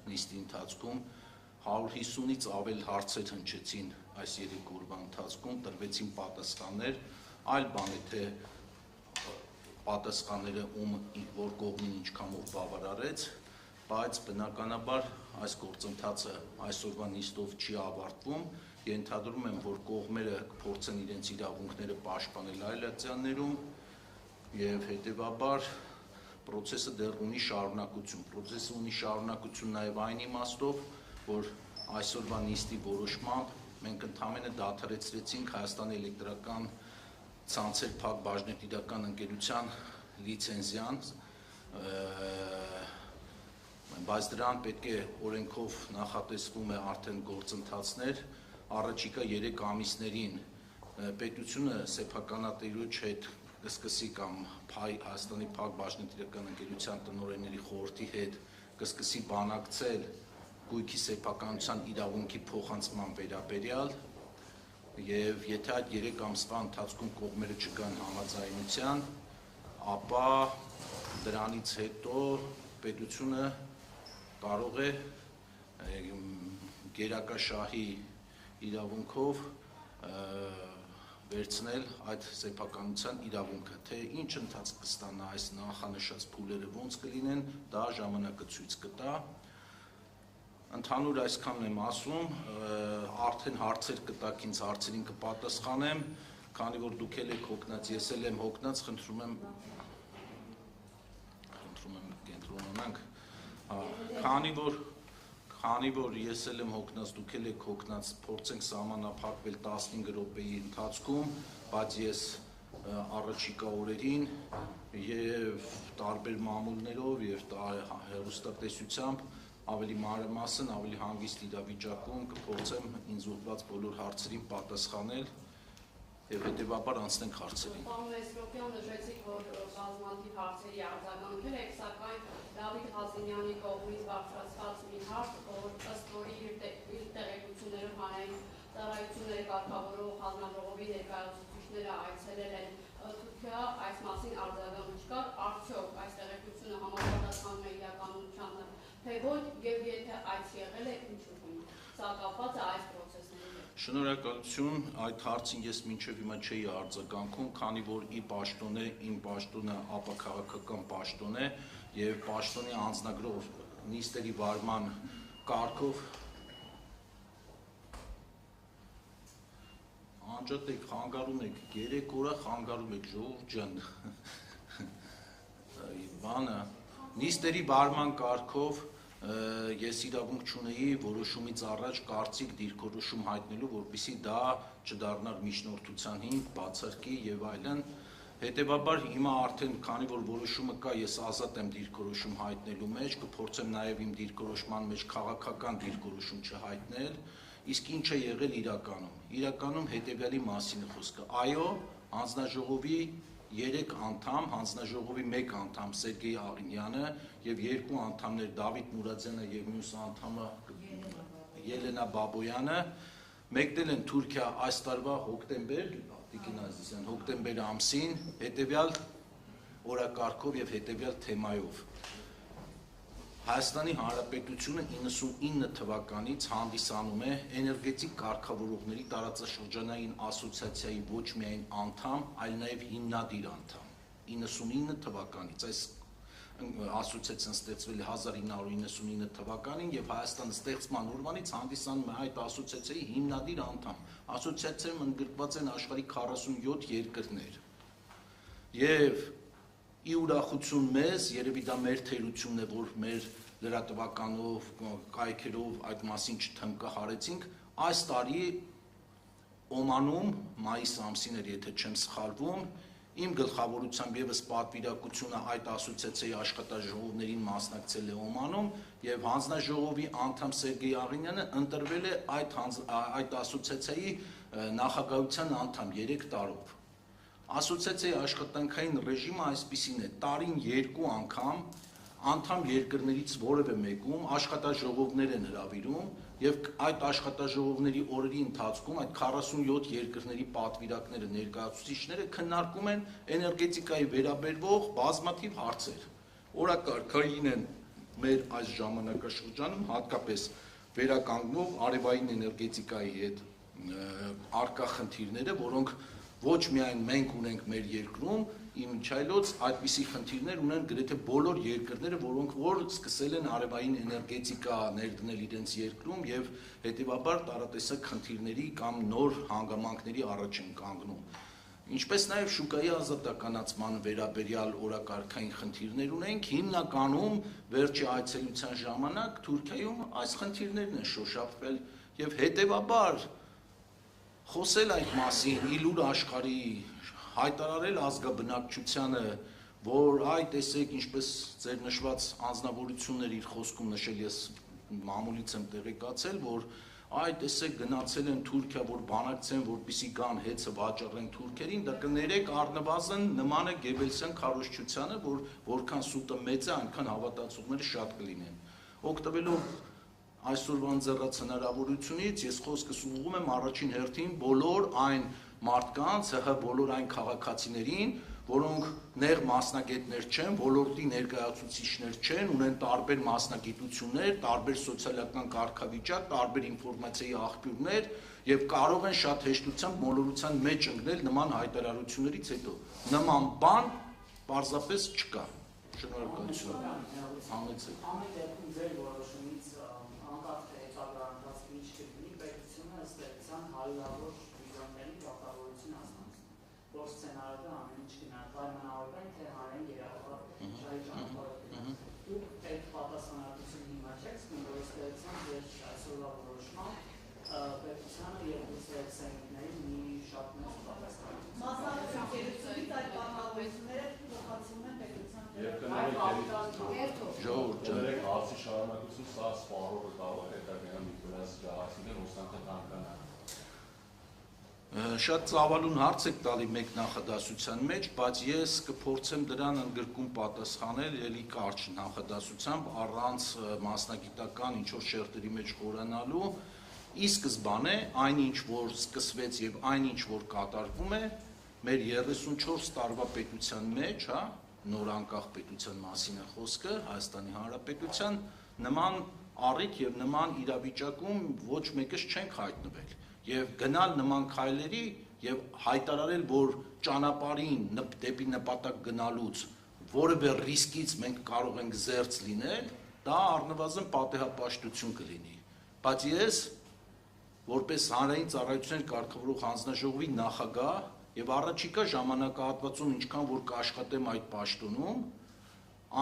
նիստի ընթացքում 150-ից ավել հարցեր հնչեցին այս 3 օրվա ընթացքում, տրվեցին պատասխաններ, այլ բան է թե պատասխանները որ կողմին ինչքանով բավարարեց, բայց բնականաբար այս գործընթացը այսօրվա նիստով չի ավարտվում, ենթադրում եմ, որ կողմերը կփորձեն իրենց իրավունքները պաշտպանել այլատյաններում եւ հետեւաբար process-ը դեռ ունի շարունակություն։ Process-ը ունի շարունակություն նաեւ այն իմաստով, որ այսօրվա նիստի որոշմամբ մենք ընդհանրապես դադարեցրեցինք Հայաստանի էլեկտրական ցանցեր փակ բաժնետիրական ընկերության լիցենզիան, բայց դրան պետք է օրենքով նախատեսվում է արդեն գործընթացներ, առաջիկա 3 ամիսներին պետությունը սեփականատիրոջ հետ կսկսի կամ Հայաստանի փակ բաժնետիրական ընկերության տնօրենների խորհրդի հետ կսկսի բանակցել գույքի սեփականության իրավունքի փոխանցման վերաբերյալ եւ եթե այդ 3 ամսվա ընթացքում կողմերը չգան համաձայնության, ապա դրանից հետո պետությունը կարող է գերակաշահի իրավունքով վերցնել այդ սեփականության իրավունքը, թե ինչ ընթացք կստանա այս նախանշած փուլերը ոնց կլինեն, դա ժամանակը ցույց կտա։ Ընդհանուր այսքանն եմ ասում, արդեն հարցեր կտաք ինձ, հարցերին կպատասխանեմ, քանի որ դուք եք հոգնած, ես էլ եմ հոգնած, խնդրում եմ կենտրոնանանք, քանի որ ես էլ եմ հոգնած, դուք եք հոգնած, փորձենք սահմանափակվել 15 րոպեի ընթացքում, բայց ես առաջիկա օրերին եւ տարբեր մամուլներով եւ հեռուստատեսությամբ ավելի մանրամասն, ավելի հանգիստ իրավիճակում կփորձեմ ինձ ուղղված բոլոր հարցերին պատասխանել եւ հետեւաբար անցնենք հարցերին։ Պարոն Մեսրոպյան, նշեցիք, որ բազմաթիվ հարցերի արձագանքել եք, սակայն Դավիթ Ղազենյանի կողմից բարձրացված մի հարց, որ ըստ որի իր տեղեկություններով հանրային ծառայությունների կարգավորող հանձնաժողովի ներկայացուցիչները այցելել են Թուրքիա, այս մասին արձագանք չկար, արդյոք այս տեղեկությունը համապատասխանում է իրականությանը, թե ոչ, եւ եթե այս եղել է, ինչու՞։ Սա կապված է այս process-ների հետ։ Շնորհակալություն, այդ հարցին ես մինչև հիմա չէի արձագանքում, քանի որ իմ պաշտոնը ապաքաղաքական պաշտոն է եւ պաշտոնի անձնագրով նիստերի վարման կարգով անջատեք, խանգարում եք, 3 օր խանգարում եք, ժողովուրդ ջան, բանը, նիստերի վարման կարգով ես իրավունք չունեի որոշումից առաջ կարծիք դիրքորոշում հայտնելու, որպեսզի դա չդառնար միջնորդության հիմք, բացարկի եւ այլն, հետեւաբար հիմա արդեն քանի որ որոշումը կա, ես ազատ եմ դիրքորոշում հայտնելու մեջ, կփորձեմ նաեւ իմ դիրքորոշման մեջ քաղաքական դիրքորոշում չհայտնել, իսկ ինչ է եղել իրականում հետեւյալի մասին է խոսքը, այո, հանձնաժողովի 3 անդամ, հանձնաժողովի 1 անդամ Սերգեյ Աղինյանը եւ 2 անդամներ Դավիթ Մուրադյանը եւ մյուս անդամը Ելենա Բաբոյանը մեկնել են Թուրքիա այս տարվա հոկտեմբեր ամսին հետեւյալ օրակարգով եւ հետեւյալ թեմայով Հայաստանի Հանրապետությունը 99 թվականից հանդիսանում է էներգետիկ կարգավորողների տարածաշրջանային ասոցիացիայի ոչ միայն անդամ, այլ նաև հիմնադիր անդամ։ 99 թվականից այս ասոցիացիան ստեղծվել է 1999 թվականին եւ Հայաստանը ստեղծման օրվանից հանդիսանում է այդ ասոցիացիայի հիմնադիր անդամ։ Ասոցիացիայում ընդգրկված են աշխարհի 47 երկրներ։ Եվ ի ուրախություն մեզ, երևի դա մեր թերությունն է, որ մեր լրատվականով, կայքերով այդ մասին չթմկահարեցինք, այս տարի Օմանում, մայիս ամսին էր, եթե չեմ սխալվում, իմ գլխավորությամբ եւս պատվիրակությունը այդ ասոցիացիայի աշխատաժողովներին մասնակցել է Օմանում եւ հանձնաժողովի անդամ Սերգեյ Աղինյանը ընտրվել է այդ ասոցիացիայի նախագահության անդամ 3 տարով։ Ասոցիացիայի աշխատանքային ռեժիմը այսպիսին է, տարին 2 անգամ անդամ երկրներից որևէ մեկում աշխատաժողովներ են հրավիրում եւ այդ աշխատաժողովների օրերի ընթացքում այդ 47 երկրների պատվիրակները, ներկայացուցիչները քննարկում են էներգետիկայի վերաբերվող բազմաթիվ հարցեր։ Օրակարգային են մեր այս ժամանակաշրջանում հատկապես վերականգնող արևային էներգետիկայի հետ առկա խնդիրները, որոնք ոչ միայն մենք ունենք մեր երկրում, իմիջիայլոց այդպիսի խնդիրներ ունեն գրեթե բոլոր երկրները, որոնք որ սկսել են արևային էներգետիկա ներդնել իրենց երկրում եւ հետեւաբար տարատեսակ խնդիրների կամ նոր հանգամանքների առաջ են կանգնում։ Ինչպես նաև շուկայի ազատականացման վերաբերյալ օրակարգային խնդիրներ ունենք, հիմնականում վերջի այցելության ժամանակ Թուրքիայում այս խնդիրներն են շոշափվել եւ հետեւաբար խոսել այդ մասին, իլուր աշխարհի հայտարարել ազգաբնակչությանը, որ այ տեսեք, ինչպես ձեր նշված անձնավորություններ իր խոսքում նշել, ես մամուլից եմ տեղեկացել, որ այ տեսեք գնացել են Թուրքիա, որ բանակցեն, որպեսզի գան հեծը վաճառեն թուրքերին, դա կներեք առնվազն նման է Գեբելսյան քարոզչությանը, որ որքան սուտը մեծ է, այնքան հավատացողները շատ կլինեն։ Օգտվելով այսօրվա ընձեռած հնարավորությունից ես խոսքս ուղղում եմ առաջին հերթին բոլոր այն մարդկանց, բոլոր այն քաղաքացիներին, որոնք նեղ մասնագետներ չեն, ոլորտի ներկայացուցիչներ չեն, ունեն տարբեր մասնագիտություններ, տարբեր սոցիալական կարգավիճակ, տարբեր ինֆորմացիայի աղբյուրներ եւ կարող են շատ հեշտությամբ մոլորության մեջ ընկնել նման հայտարարություններից հետո։ Նման բան պարզապես չկա։ Շնորհակալություն։ Համեցեք։ Ամեն դեպքում ձեր որոշումից անկախ թե հետագա ընթացքի ինչ կլինի, պետությունը ըստ էության հարյուրավոր միլիոնների կապավորություն հասցնում, որ սցենարը ամեն ինչ գնա պայմանավորվեն, թե հանրային երախտապ շահի ճանապարհը։ Դուք այդ պատասխանատվությունը հիմա չեք զգում, որ ըստ էության ձեր այսօրվա որոշմամբ պետությանը եւ ուսերսենքներին մի շատ մեծ պատասխանատվություն։ Մասնավորապես գերությունից այդ պայմանավորությունները փոխանցվում են պետության Ժողովուրդ ջան, հարցի շարունակություն սա սպառողը կարող է հետագայում իբրած ջահացիներ ոստանքը կանգնանա։ Շատ ծավալուն հարց եք տալի մեկ նախադասության մեջ, բայց ես կփորձեմ դրան ընդգրկում պատասխանել ելի կարճ նախադասությամբ առանց մասնագիտական ինչ-որ շերտերի մեջ խորանալու։ Ի սկզբանե այնինչ որ սկսվեց եւ այնինչ որ կատարվում է մեր 34 տարվա պետության մեջ, նոր անկախ պետության մասին է խոսքը, Հայաստանի Հանրապետության, նման առիթ եւ նման իրավիճակում ոչ մեկս չենք հայտնվել եւ գնալ նման քայլերի եւ հայտարարել, որ ճանապարհին դեպի նպատակ գնալուց որևէ ռիսկից մենք կարող ենք զերծ լինել, դա առնվազն պատեհապաշտություն կլինի։ Բայց ես որպես հանրային ծառայություններ կարգավորող հանձնաժողովի նախագահ եւ առաջիկա ժամանակահատվածում ինչքան որ կաշխատեմ այդ պաշտոնում,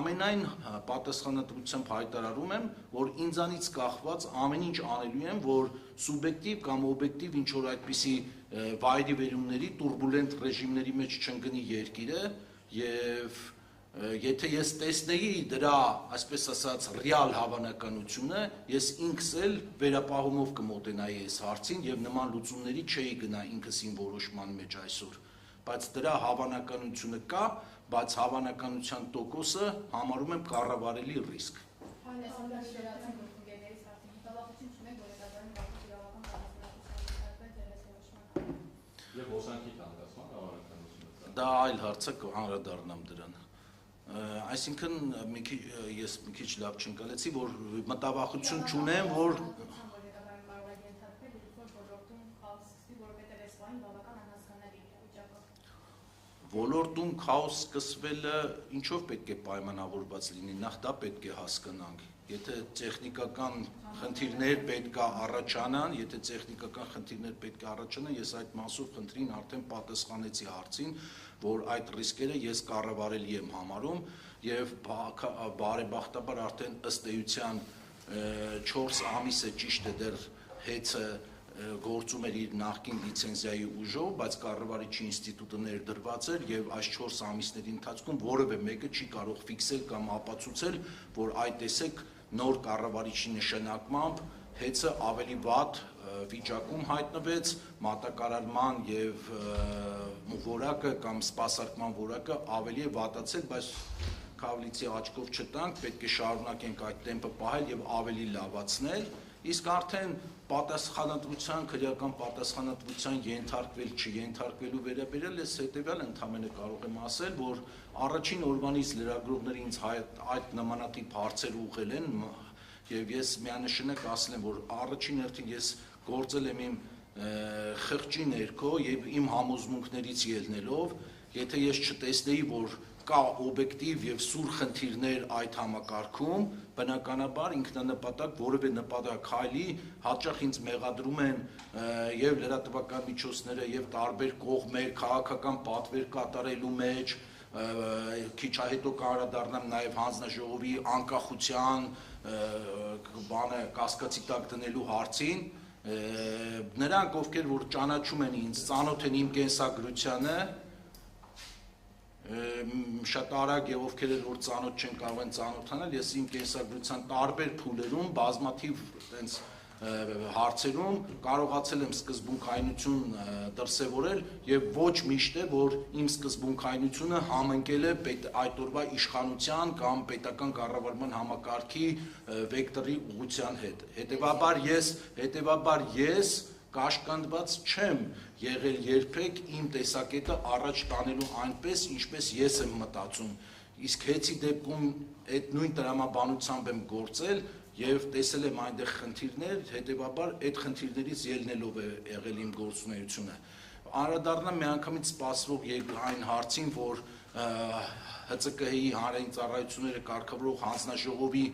ամենայն պատասխանատվությամբ հայտարարում եմ, որ ինձանից կախված ամեն ինչ անելու եմ, որ սուբյեկտիվ կամ օբյեկտիվ ինչ որ այդպիսի վայրի վերումների, տուրբուլենտ ռեժիմների մեջ չընկնի երկիրը եւ եթե ես տեսնեի դրա, այսպես ասած, ռեալ հավանականությունը, ես ինքս էլ վերապահումով կմոտենայի այս հարցին եւ նման լուծումների չէի գնա ինքս իմ որոշման մեջ այսօր, բայց դրա հավանականությունը կա, բայց հավանականության տոկոսը համարում եմ կառավարելի ռիսկ։ Եվ ոսանքի կանգնացման հավանականությունը։ Դա այլ հարց է, անդրադառնամ դրան։ Այսինքն ես մի քիչ լավ չընկալեցի, որ մտավախություն չունեմ, որ ոլորտում քաոս սկսվելը ինչով պետք է պայմանավորված լինի, նախ դա պետք է հասկանանք։ Եթե տեխնիկական խնդիրներ պետք է առաջանան, ես այդ մասով խնդրին արդեն պատասխանեցի հարցին, որ այդ ռիսկերը ես կառավարելի եմ համարում եւ բարեբախտաբար արդեն ըստ էության 4 ամիս է ճիշտ է դեռ հեծը գործում էր իր նախկին լիցենզիայի ուժով, բայց կառավարիչի ինստիտուտը ներդրված էր եւ այս 4 ամիսների ընթացքում որևէ մեկը չի կարող ֆիքսել կամ ապացուցել, որ այդ տեսեք նոր կառավարիչի նշանակմամբ հեծը ավելի վատ վիճակում հայտնվեց, մատակարարման եւ որակը կամ սպասարկման որակը ավելի է վատացել, բայց Քավլիցի աչքով չտանք, պետք է շարունակենք այդ տեմպը պահել եւ ավելի լավացնել Իսկ արդեն պատասխանատվության, քրեական պատասխանատվության ենթարկվել չենթարկվելու վերաբերյալ ես հետևյալ ընդամենը կարող եմ ասել, որ առաջին օրվանից լրագրողները ինձ այդ նմանատիպ հարցեր ուղղել են եւ ես միանշանակ ասել եմ, որ առաջին հերթին ես գործել եմ իմ խղճի ներքո եւ իմ համոզմունքներից ելնելով, եթե ես չտեսնեի, որ կա օբյեկտիվ եւ սուր խնդիրներ այդ համակարգում, բնականաբար ինքնանպատակ որևէ նպատակայլի հաճախ ինձ մեղադրում են եւ լրատվական միջոցները եւ տարբեր կողմեր քաղաքական պատվեր կատարելու մեջ, քիչ հետո կանդրադառնամ նաեւ հանձնաժողովի անկախության բանը կասկածի տակ դնելու հարցին, նրանք ովքեր որ ճանաչում են ինձ, ծանոթ են իմ կենսագրությանը, շատ արագ եւ ովքեր որ ծանոթ չեն կարող են ծանոթանալ, ես իմ կենսագրության տարբեր փուլերում բազմաթիվ այդպես հարցերում կարողացել եմ սկզբունքայնություն դրսևորել եւ ոչ միշտ է որ իմ սկզբունքայնությունը համընկել է այդ օրվա իշխանության կամ պետական կառավարման համակարգի վեկտորի ուղղության հետ։ Հետևաբար ես կաշկանդված չեմ եղել երբեք իմ տեսակետը առաջ տանելու այնպես, ինչպես ես եմ մտածում, իսկ հեծի դեպքում այդ նույն տրամաբանությամբ եմ գործել եւ տեսել եմ այնտեղ խնդիրներ, հետեւաբար այդ խնդիրներից ելնելով է եղել իմ գործունեությունը։ Անդրադառնամ միանգամից սպասվող այն հարցին, որ ՀՑԿ-ի հանրային ծառայությունները կարգավորող հանձնաժողովի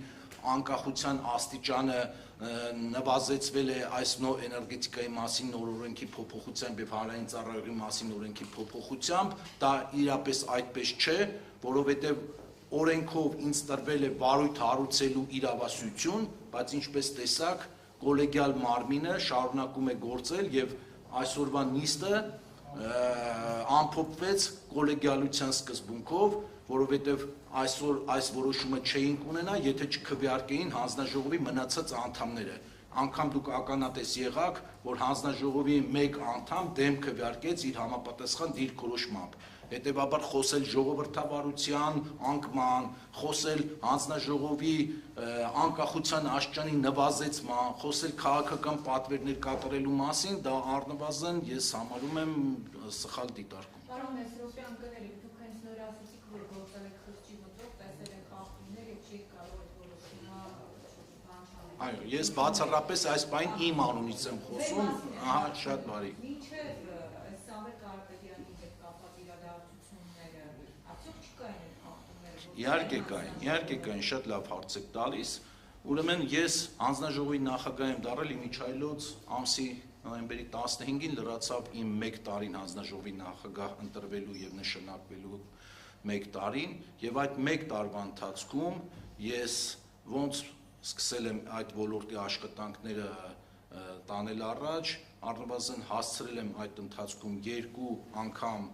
անկախության աստիճանը նվազեցվել է այս նոր էներգետիկայի մասին նոր օրենքի փոփոխությամբ եւ հանրային ծառայողի մասին օրենքի փոփոխությամբ, դա իրապես այդպես չէ, որովհետեւ օրենքով ինձ տրվել է վարույթ հարուցելու իրավասություն, բայց ինչպես տեսակ, կոլեգիալ մարմինը շարունակում է գործել եւ այսօրվա նիստը ամփոփվեց կոլեգիալության սկզբունքով, որովհետեւ այսօր այս որոշումը չէինք ունենա, եթե չքվեարկեին հանձնաժողովի մնացած անդամները։ Անգամ դուք ականատես եղաք, որ հանձնաժողովի մեկ անդամ դեմ քվեարկեց իր համապատասխան դիրքորոշմամբ։ Հետևաբար խոսել ժողովրդավարության անկման, խոսել հանձնաժողովի անկախության աստիճանի նվազեցման, խոսել քաղաքական պատվերներ կատարելու մասին, դա առնվազն ես համարում եմ սխալ դիտարկում։ Պարոն Մեսրոպյան, կներեք, դուք հենց նոր ասացիք, որ գործել եք խղճի մոտով, տեսել եք ախտումներ եւ չի կարող այդ որոշումը բան չանել։ Այո, ես բացառապես այս բան իմ անունից եմ խոսում, ահա շատ բարի։ Մինչև այս Սամվել Կարապետյանի հետ կապված իրադարձությունները, արդյոք չկային այդ ախտումները։ Իհարկե կային, շատ լավ հարց եք տալիս։ Ուրեմն ես հանձնաժողովի նախագահ եմ դառել իմիջայլոց ամսի նոյեմբերի 15-ին լրացավ իմ 1 տարին հանձնաժողովի նախագահ ընտրվելու եւ նշանակվելու 1 տարին եւ այդ 1 տարվա ընթացքում ես ոնց սկսել եմ այդ ոլորտի աշխատանքները տանել առաջ, առնվազն հասցրել եմ այդ ընթացքում 2 անգամ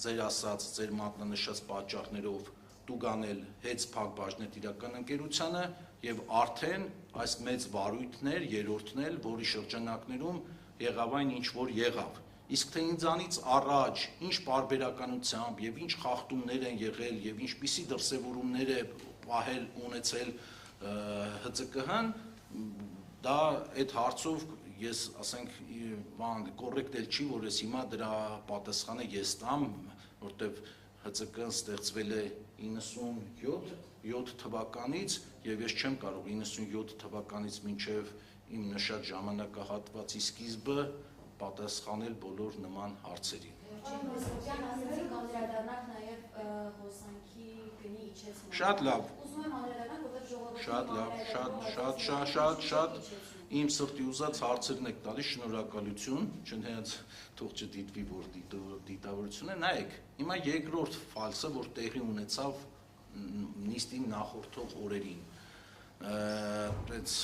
ձեր ասած, ձեր մատնանշած պատճառներով տուգանել հետ Փակbaşnet իրական ընկերությանը եւ արդեն այս մեծ վարույթներ, երրորդն էլ, որի շրջանակներում եղավ այն ինչ որ եղավ։ Իսկ թե ինձանից առաջ ինչ պարբերականությամբ եւ ինչ խախտումներ են եղել եւ ինչպիսի դրսեւորումներ է պահել ունեցել ՀՑԿ-հն, դա այդ հարցով ես ասենք բան կոռեկտ էլ չի, որ ես հիմա դրա պատասխանը ես տամ, որտեվ ՀՑԿ-ն ստեղծվել է 97 թվականից եւ ես չեմ կարող 97 թվականից մինչեւ իմ նշած ժամանակահատվածի սկիզբը պատասխանել բոլոր նման հարցերին։ Պարոն Մեսրոպյան, ասեցիք անդրադառնանք նաև հոսանքի գնի իջեցման։ Շատ լավ։ Ուզում եմ անդրադառնալ, որտեղ ժողովուրդը Շատ լավ, շատ իմ սրտի ուզած հարցերն եք տալիս, շնորհակալություն, չնայած թող չդիտվի, որ դիտավորություն է, նայեք, հիմա երկրորդ ֆալսը, որ տեղի ունեցավ նիստին նախորդող օրերին, այդպես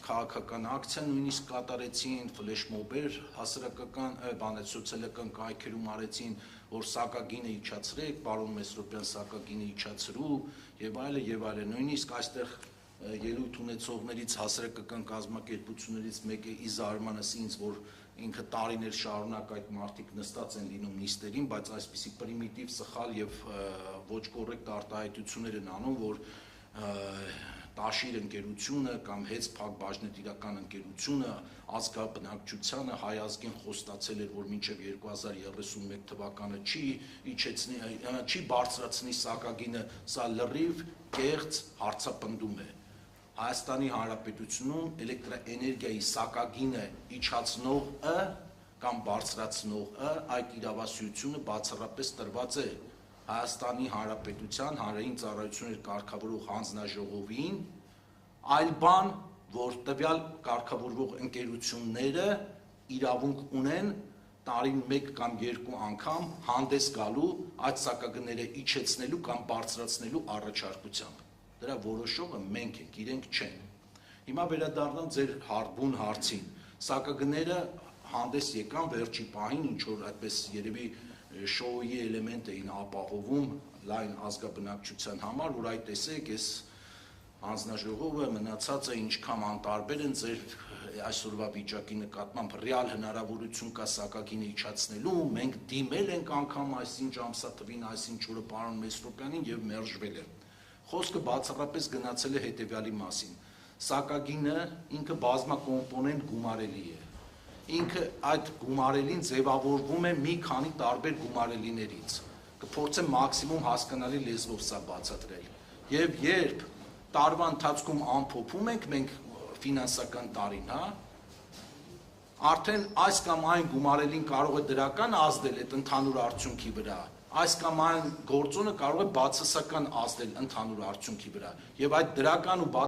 քաղաքական ակցիա նույնիսկ կատարեցին, ֆլեշմոբեր հասարակական սոցիալական կայքերում արեցին, որ սակագինը իջացրեք, պարոն Մեսրոպյան սակագինը իջացրու եւ այլն, նույնիսկ այստեղ ելույթ ունեցողներից հասարակական կազմակերպություններից մեկը ի զարմանս ինձ, որ ինքը տարիներ շարունակ այդ մարդիկ նստած են լինում նիստերին, բայց այսպիսի պրիմիտիվ, սխալ եւ ոչ կոռեկտ արտահայտություններ են անում, որ Տաշիր ընկերությունը կամ Հեցփակ բաժնետիրական ընկերությունը ազգաբնակչությանը հայ ազգին խոստացել էր, որ մինչև 2031 թվականը չի բարձրացնի սակագինը, սա լրիվ կեղծ հարցապնդում է։ Հայաստանի Հանրապետությունում էլեկտրաէներգիայի սակագինը իջացնողը կամ բարձրացնողը այդ իրավասությունը բացառապես տրված է Հայաստանի Հանրապետության հանրային ծառայություններ կարգավորող հանձնաժողովին, այլ բան, որ տվյալ կարգավորող ընկերությունները իրավունք ունեն տարին 1 կամ 2 անգամ հանդես գալու այդ սակագները իջեցնելու կամ բարձրացնելու առաջարկությամբ։ Դրա որոշողը մենք ենք, իրենք չեն։ Հիմա վերադառնամ ձեր բուն հարցին։ Սակագները հանդես եկան վերջի պահին, ինչ որ այդպես երևի շոուի էլեմենտ էին ապահովում լայն ազգաբնակչության համար, որ այդ տեսեք, այս հանձնաժողովը մնացածը ինչքան անտարբեր են ձեր այսօրվա վիճակի նկատմամբ ռեալ հնարավորություն կա սակագինը իջացնելու, մենք դիմել ենք անգամ այսինչ ամսաթվին, այսինչ օրը պարոն Մեսրոպյանին եւ մերժվել է։ Խոսքը բացառապես գնացել է հետեւյալի մասին. սակագինը ինքը բազմակոմպոնենտ գումարելի է։ Ինքը այդ գումարելին ձևավորվում է մի քանի տարբեր գումարելիներից։ Կփորձեմ մաքսիմում հասկանալի լեզվով սա բացատրել։ Եվ երբ տարվա ընթացքում ամփոփում ենք մենք ֆինանսական տարին, արդեն այս կամ այն գումարելին կարող է դրական ազդել այդ ընդհանուր արդյունքի վրա, այս կամ այն գործոնը կարող է բացասական ազդել ընդհանուր արդյունքի վրա, եւ այդ դրական ու